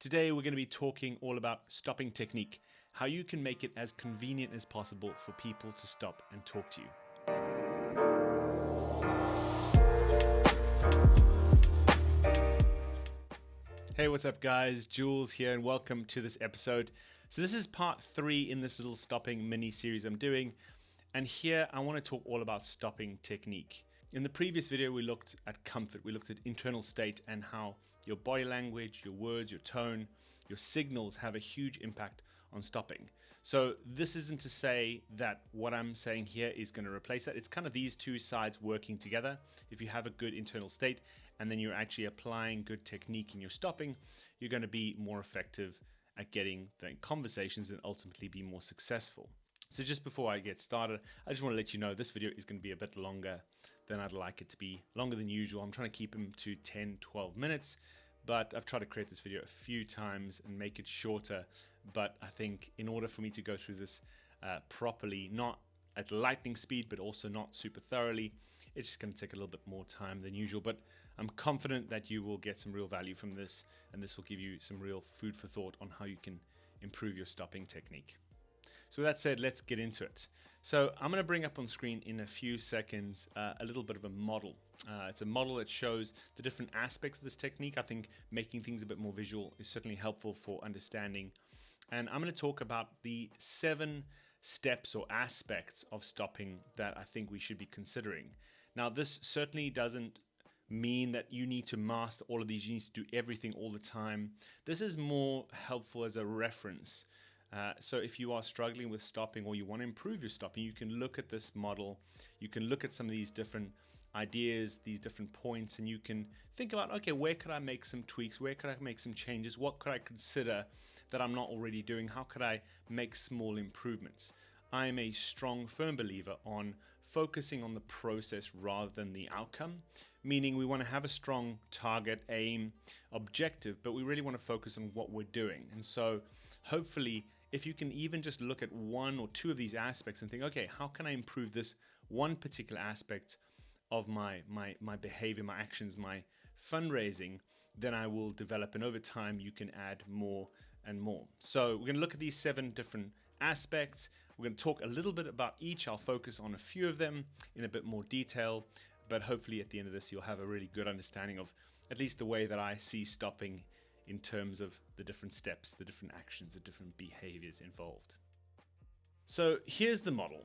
Today we're going to be talking all about stopping technique, how you can make it as convenient as possible for people to stop and talk to you. Hey, what's up guys? Jules here and welcome to this episode. So this is part 3 in this little stopping mini series I'm doing. And here I want to talk all about stopping technique. In the previous video, we looked at comfort. We looked at internal state and how your body language, your words, your tone, your signals have a huge impact on stopping. So this isn't to say that what I'm saying here is going to replace that. It's kind of these two sides working together. If you have a good internal state and then you're actually applying good technique in your stopping, you're going to be more effective at getting the conversations and ultimately be more successful. So just before I get started, I just want to let you know this video is going to be a bit longer than I'd like it to be, longer than usual. I'm trying to keep them to 10, 12 minutes, but I've tried to create this video a few times and make it shorter. But I think in order for me to go through this properly, not at lightning speed, but also not super thoroughly, it's just going to take a little bit more time than usual. But I'm confident that you will get some real value from this, and this will give you some real food for thought on how you can improve your stopping technique. So with that said, let's get into it. So I'm going to bring up on screen in a few seconds a little bit of a model. It's a model that shows the different aspects of this technique. I think making things a bit more visual is certainly helpful for understanding. And I'm going to talk about the 7 steps or aspects of stopping that I think we should be considering. Now, this certainly doesn't mean that you need to master all of these. You need to do everything all the time. This is more helpful as a reference. So if you are struggling with stopping or you want to improve your stopping, you can look at this model, you can look at some of these different ideas, these different points, and you can think about, okay, where could I make some tweaks? Where could I make some changes? What could I consider that I'm not already doing? How could I make small improvements? I am a strong, firm believer on focusing on the process rather than the outcome, meaning we want to have a strong target, aim, objective, but we really want to focus on what we're doing. And so hopefully, if you can even just look at 1 or 2 of these aspects and think, okay, how can I improve this one particular aspect of my behavior, my actions, my fundraising, then I will develop, and over time you can add more and more. So we're going to look at these 7 different aspects. We're going to talk a little bit about each. I'll focus on a few of them in a bit more detail, but hopefully at the end of this you'll have a really good understanding of at least the way that I see stopping in terms of the different steps, the different actions, the different behaviors involved. So here's the model.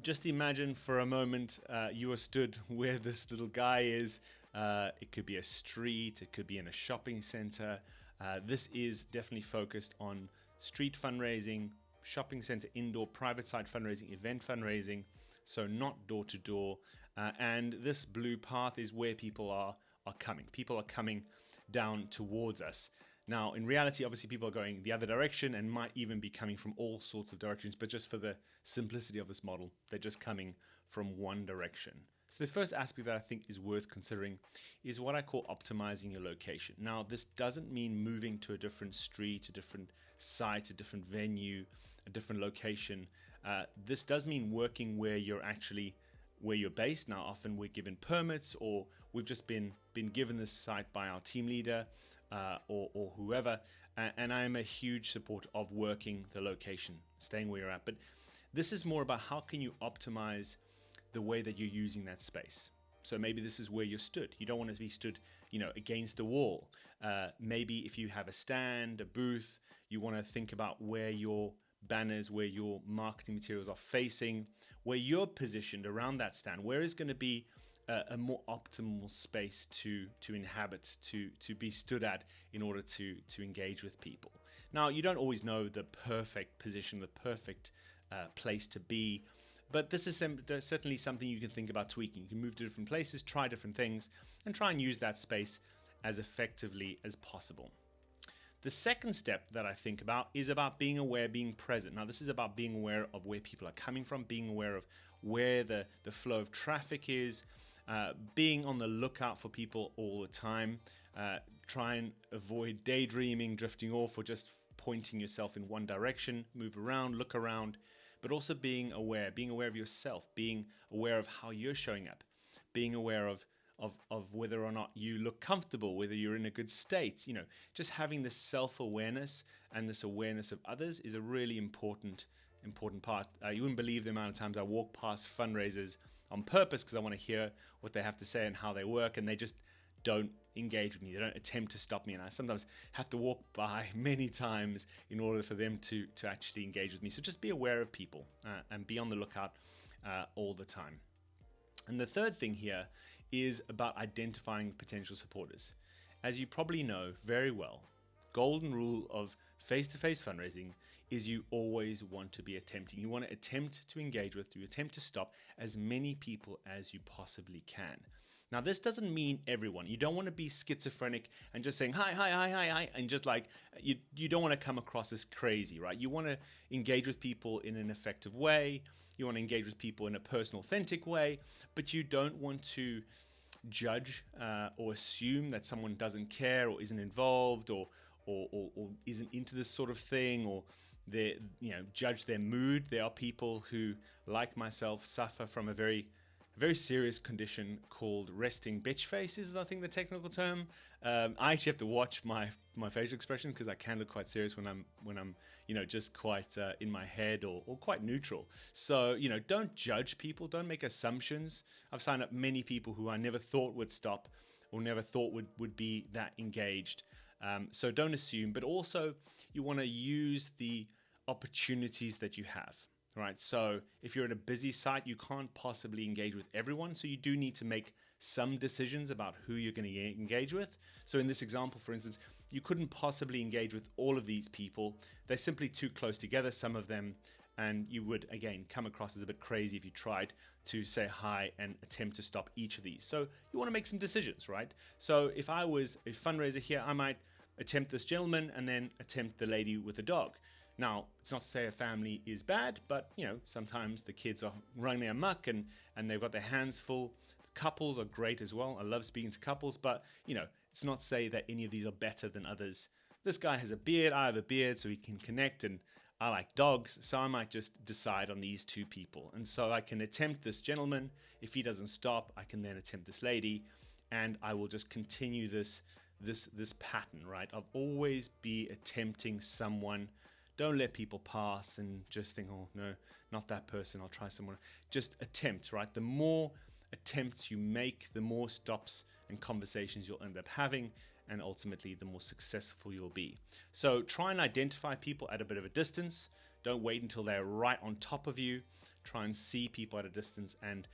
Just imagine for a moment you are stood where this little guy is. It could be a street, it could be in a shopping center. This is definitely focused on street fundraising, shopping center, indoor, private site fundraising, event fundraising, so not door to door. And this blue path is where people are coming. People are coming down towards us. Now, in reality, obviously people are going the other direction and might even be coming from all sorts of directions, but just for the simplicity of this model, they're just coming from one direction. So the first aspect that I think is worth considering is what I call optimizing your location. Now, this doesn't mean moving to a different street, a different site, a different venue, a different location. This does mean working where you're based. Now, often we're given permits or we've just been given this site by our team leader or whoever. And I am a huge supporter of working the location, staying where you're at. But this is more about how can you optimize the way that you're using that space. So maybe this is where you're stood. You don't want to be stood, against a wall. Maybe if you have a stand, a booth, you want to think about where your banners, where your marketing materials are facing, where you're positioned around that stand, where is going to be a more optimal space to inhabit, to be stood at in order to engage with people. Now, you don't always know the perfect position, the perfect place to be, but this is certainly something you can think about tweaking. You can move to different places, try different things, and try and use that space as effectively as possible. The second step that I think about is about being aware, being present. Now, this is about being aware of where people are coming from, being aware of where the flow of traffic is, being on the lookout for people all the time. Try and avoid daydreaming, drifting off, or just pointing yourself in one direction. Move around, look around, but also being aware of yourself, being aware of how you're showing up, being aware of of whether or not you look comfortable, whether you're in a good state. Just having this self-awareness and this awareness of others is a really important part. You wouldn't believe the amount of times I walk past fundraisers on purpose because I want to hear what they have to say and how they work, and they just don't engage with me. They don't attempt to stop me, and I sometimes have to walk by many times in order for them to actually engage with me. So just be aware of people and be on the lookout all the time. And the third thing here is about identifying potential supporters. As you probably know very well, golden rule of face-to-face fundraising is you always want to be attempting. You want to attempt to engage with, you attempt to stop as many people as you possibly can. Now, this doesn't mean everyone. You don't want to be schizophrenic and just saying, hi, and just like, you don't want to come across as crazy, right? You want to engage with people in an effective way. You want to engage with people in a personal, authentic way, but you don't want to judge or assume that someone doesn't care or isn't involved or isn't into this sort of thing, or they judge their mood. There are people who, like myself, suffer from a very serious condition called resting bitch face, is I think the technical term. I actually have to watch my facial expression because I can look quite serious when I'm just quite in my head or quite neutral. So don't judge people, don't make assumptions. I've signed up many people who I never thought would stop or never thought would be that engaged. So don't assume, but also you want to use the opportunities that you have. Right, so if you're at a busy site, you can't possibly engage with everyone. So you do need to make some decisions about who you're going to engage with. So in this example, for instance, you couldn't possibly engage with all of these people. They're simply too close together, some of them, and you would, again, come across as a bit crazy if you tried to say hi and attempt to stop each of these. So you want to make some decisions, right? So if I was a fundraiser here, I might attempt this gentleman and then attempt the lady with the dog. Now, it's not to say a family is bad, but sometimes the kids are running their amok and they've got their hands full. Couples are great as well. I love speaking to couples, but it's not to say that any of these are better than others. This guy has a beard, I have a beard, so we can connect, and I like dogs, so I might just decide on these two people. And so I can attempt this gentleman. If he doesn't stop, I can then attempt this lady, and I will just continue this pattern, right? I'll always be attempting someone. Don't let people pass and just think, oh, no, not that person, I'll try someone. Just attempt, right? The more attempts you make, the more stops and conversations you'll end up having, and ultimately the more successful you'll be. So try and identify people at a bit of a distance. Don't wait until they're right on top of you. Try and see people at a distance and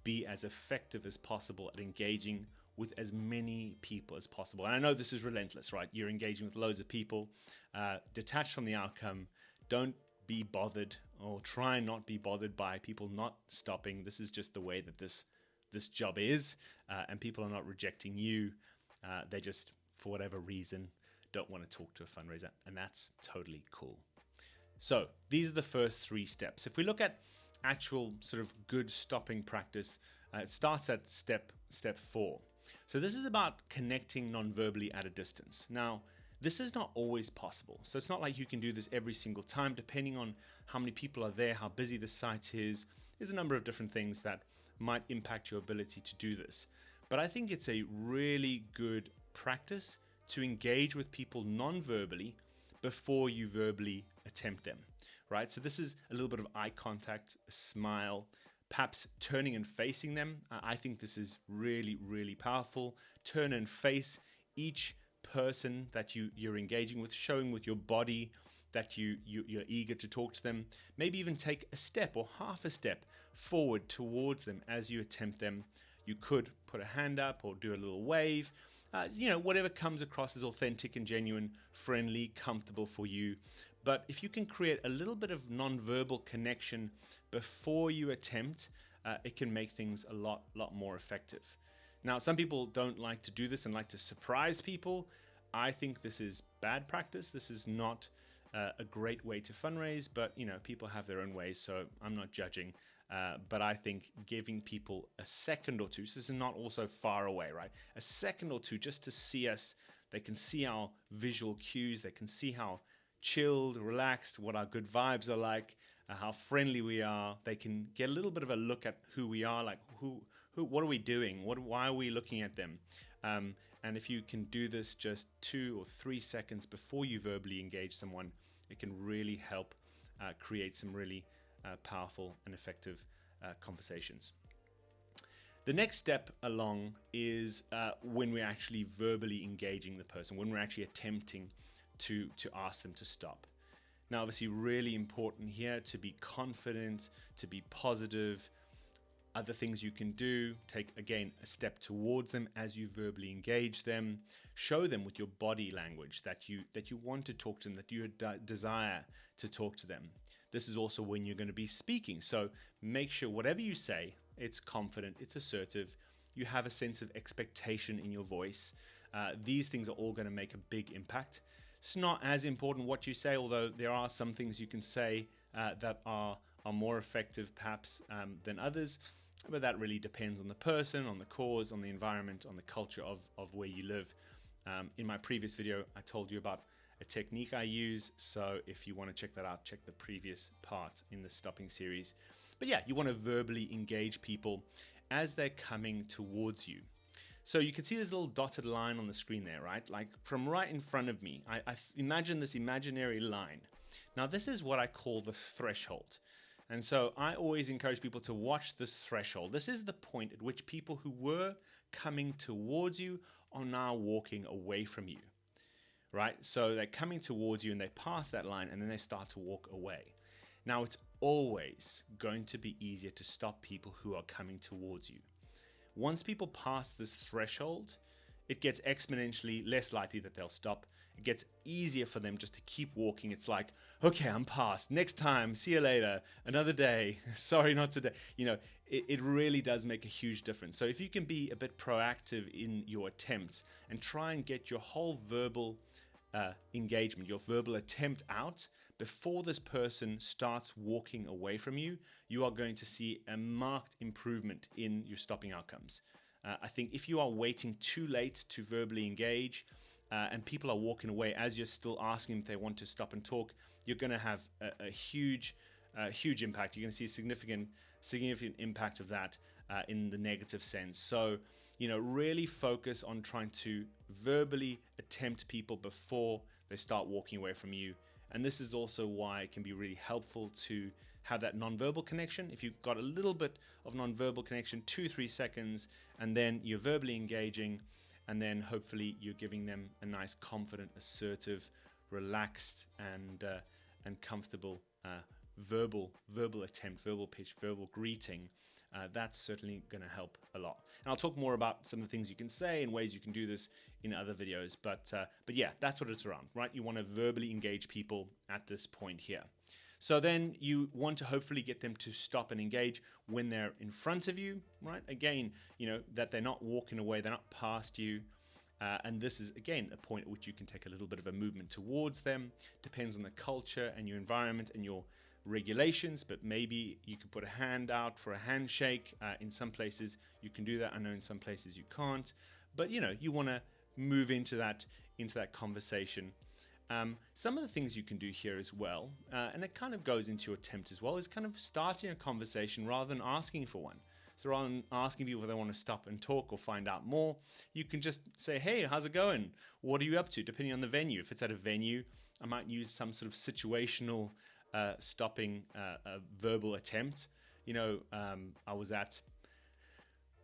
be as effective as possible at engaging with as many people as possible. And I know this is relentless, right? You're engaging with loads of people, detached from the outcome. Don't be bothered, or try and not be bothered by people not stopping. This is just the way that this job is, and people are not rejecting you. They just, for whatever reason, don't want to talk to a fundraiser, and that's totally cool. So these are the first 3 steps. If we look at actual sort of good stopping practice, it starts at step 4. So this is about connecting non-verbally at a distance. Now, this is not always possible. So it's not like you can do this every single time, depending on how many people are there, how busy the site is. There's a number of different things that might impact your ability to do this. But I think it's a really good practice to engage with people non-verbally before you verbally attempt them, right? So this is a little bit of eye contact, a smile, perhaps turning and facing them. I think this is really, really powerful. Turn and face each person that you're engaging with, showing with your body that you're eager to talk to them. Maybe even take a step or half a step forward towards them as you attempt them. You could put a hand up or do a little wave. Whatever comes across as authentic and genuine, friendly, comfortable for you. But if you can create a little bit of non-verbal connection before you attempt, it can make things a lot more effective. Now, some people don't like to do this and like to surprise people. I think this is bad practice. This is not a great way to fundraise, but people have their own ways, so I'm not judging. But I think giving people a second or two, so this is not also far away, right? A second or two just to see us. They can see our visual cues. They can see how chilled, relaxed, what our good vibes are like, how friendly we are. They can get a little bit of a look at who we are, like who what are we doing? Why are we looking at them? And if you can do this just 2 or 3 seconds before you verbally engage someone, it can really help create some really powerful and effective conversations. The next step along is when we're actually verbally engaging the person, when we're actually attempting to ask them to stop. Now, obviously, really important here to be confident, to be positive. Other things you can do, take again a step towards them as you verbally engage them. Show them with your body language that you want to talk to them, that you desire to talk to them. This is also when you're going to be speaking. So make sure whatever you say, it's confident, it's assertive. You have a sense of expectation in your voice. These things are all going to make a big impact. It's not as important what you say, although there are some things you can say that are more effective perhaps than others. But that really depends on the person, on the cause, on the environment, on the culture of where you live. In my previous video, I told you about a technique I use. So if you want to check that out, check the previous part in the stopping series. But yeah, you want to verbally engage people as they're coming towards you. So you can see this little dotted line on the screen there, right? Like from right in front of me, I imagine this imaginary line. Now this is what I call the threshold. And so I always encourage people to watch this threshold. This is the point at which people who were coming towards you are now walking away from you, right? So they're coming towards you and they pass that line and then they start to walk away. Now it's always going to be easier to stop people who are coming towards you. Once people pass this threshold, it gets exponentially less likely that they'll stop. It gets easier for them just to keep walking. It's like, okay, I'm past. Next time, see you later. Another day. Sorry, not today. You know, it really does make a huge difference. So if you can be a bit proactive in your attempts and try and get your whole verbal engagement, your verbal attempt out before this person starts walking away from you, you are going to see a marked improvement in your stopping outcomes. I think if you are waiting too late to verbally engage and people are walking away as you're still asking if they want to stop and talk, you're going to have a huge impact. You're going to see a significant impact of that in the negative sense. So, you know, really focus on trying to verbally attempt people before they start walking away from you. And this is also why it can be really helpful to have that nonverbal connection. If you've got a little bit of nonverbal connection, 2-3 seconds, and then you're verbally engaging, and then hopefully you're giving them a nice, confident, assertive, relaxed, and comfortable verbal attempt, verbal pitch, verbal greeting. That's certainly going to help a lot. And I'll talk more about some of the things you can say and ways you can do this in other videos. But yeah, that's what it's around, right? You want to verbally engage people at this point here. So then you want to hopefully get them to stop and engage when they're in front of you, right? Again, you know, that they're not walking away, they're not past you. And this is, again, a point at which you can take a little bit of a movement towards them. Depends on the culture and your environment and your regulations, but maybe you could put a hand out for a handshake. In some places you can do that. I know in some places you can't, but you know, you want to move into that conversation. Some of the things you can do here as well, and it kind of goes into your attempt as well, is kind of starting a conversation rather than asking for one. So rather than asking people if they want to stop and talk or find out more, you can just say, hey, how's it going? What are you up to? Depending on the venue. If it's at a venue, I might use some sort of situational stopping verbal attempt. You know, I was at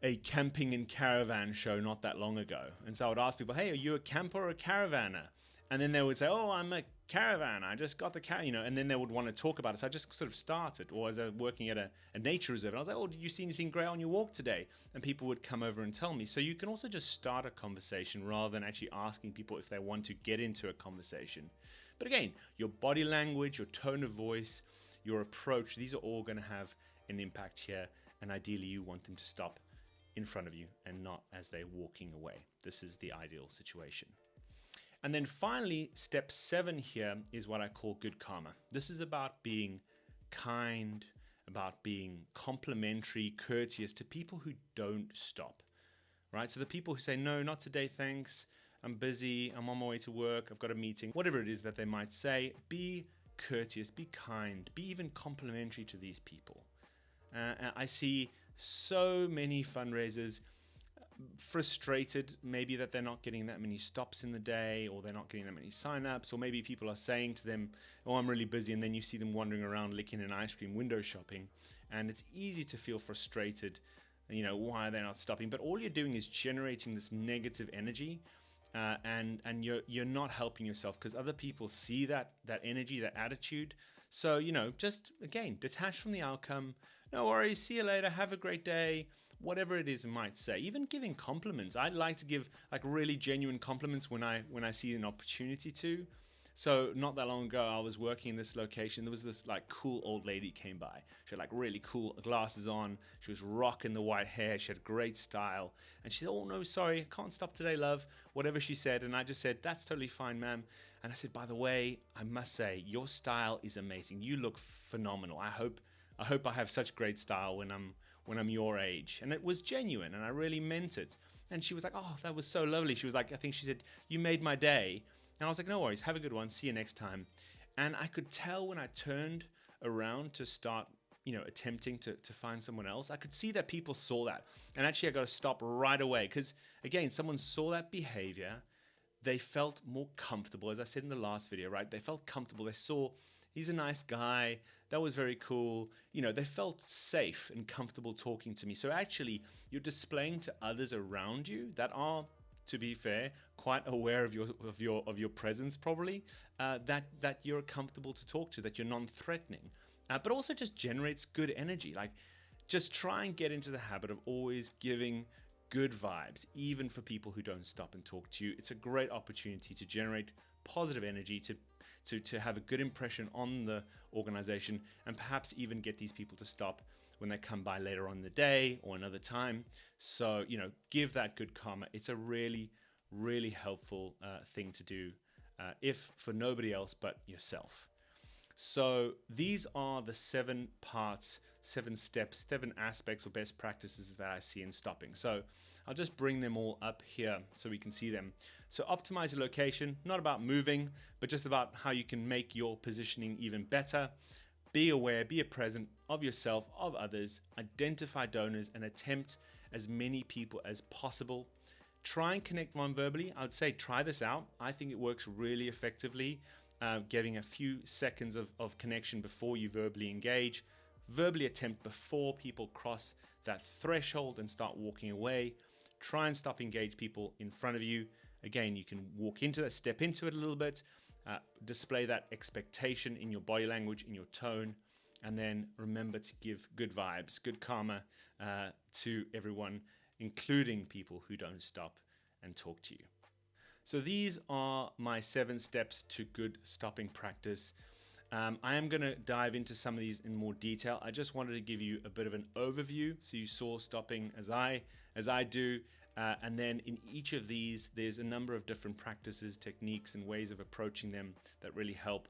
a camping and caravan show not that long ago. And so I would ask people, hey, are you a camper or a caravaner? And then they would say, oh, I'm a caravan. I just got the car, you know, and then they would want to talk about it. So I just sort of started. Or as I was working at a nature reserve, and I was like, oh, did you see anything great on your walk today? And people would come over and tell me. So you can also just start a conversation rather than actually asking people if they want to get into a conversation. But again, your body language, your tone of voice, your approach, these are all going to have an impact here. And ideally, you want them to stop in front of you and not as they're walking away. This is the ideal situation. And then finally, step 7 here is what I call good karma. This is about being kind, about being complimentary, courteous to people who don't stop, right? So the people who say, no, not today, thanks. I'm busy. I'm on my way to work. I've got a meeting. Whatever it is that they might say, be courteous, be kind, be even complimentary to these people. I see So many fundraisers frustrated maybe that they're not getting that many stops in the day, or they're not getting that many signups, or maybe people are saying to them, oh, I'm really busy, and then you see them wandering around licking an ice cream, window shopping, and it's easy to feel frustrated, why are they not stopping? But all you're doing is generating this negative energy, and you're not helping yourself, because other people see that energy, that attitude. So just again, detach from the outcome. No worries, see you later, have a great day, whatever it is it might say. Even giving compliments. I like to give like really genuine compliments when I see an opportunity to. So not that long ago, I was working in this location. There was this like cool old lady came by. She had like really cool glasses on. She was rocking the white hair. She had great style. And she said, oh no, sorry, I can't stop today, love. Whatever she said. And I just said, that's totally fine, ma'am. And I said, by the way, I must say, your style is amazing. You look phenomenal. I hope I have such great style when I'm your age. And it was genuine, and I really meant it. And she was like, oh, that was so lovely. She was like, I think she said, you made my day. And I was like, no worries, have a good one. See you next time. And I could tell when I turned around to start, attempting to find someone else, I could see that people saw that. And actually, I got to stop right away, because again, someone saw that behavior. They felt more comfortable, as I said in the last video, right? They felt comfortable. They saw he's a nice guy. That was very cool. They felt safe and comfortable talking to me. So actually, you're displaying to others around you that are, to be fair, quite aware of your presence, probably, that you're comfortable to talk to, that you're non-threatening, but also just generates good energy. Like, just try and get into the habit of always giving good vibes, even for people who don't stop and talk to you. It's a great opportunity to generate positive energy, to have a good impression on the organization, and perhaps even get these people to stop when they come by later on in the day or another time. So, give that good karma. It's a really, really helpful thing to do, if for nobody else but yourself. So these are the 7 parts, 7 steps, 7 aspects or best practices that I see in stopping. So I'll just bring them all up here so we can see them. So optimize your location, not about moving, but just about how you can make your positioning even better. Be aware, be present of yourself, of others, identify donors, and attempt as many people as possible. Try and connect non-verbally. I would say try this out. I think it works really effectively. Getting a few seconds of connection before you verbally engage. Verbally attempt before people cross that threshold and start walking away. Try and stop engage people in front of you. Again, you can walk into that, step into it a little bit, display that expectation in your body language, in your tone, and then remember to give good vibes, good karma to everyone, including people who don't stop and talk to you. So these are my 7 steps to good stopping practice. I am going to dive into some of these in more detail. I just wanted to give you a bit of an overview so you saw stopping as I do. And then in each of these, there's a number of different practices, techniques, and ways of approaching them that really help.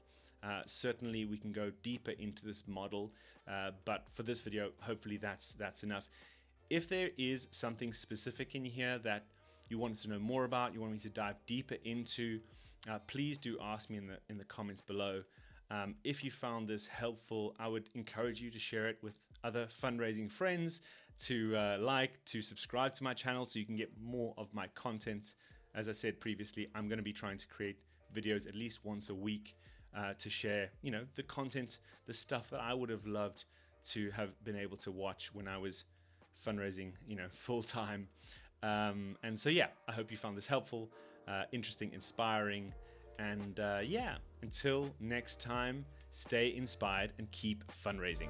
Certainly, we can go deeper into this model, but for this video, hopefully that's enough. If there is something specific in here that you wanted to know more about, you want me to dive deeper into, please do ask me in the comments below. If you found this helpful, I would encourage you to share it with other fundraising friends, to subscribe to my channel so you can get more of my content. As I said previously, I'm going to be trying to create videos at least once a week to share, the content, the stuff that I would have loved to have been able to watch when I was fundraising, full time. And so, yeah, I hope you found this helpful, interesting, inspiring, and until next time, stay inspired and keep fundraising.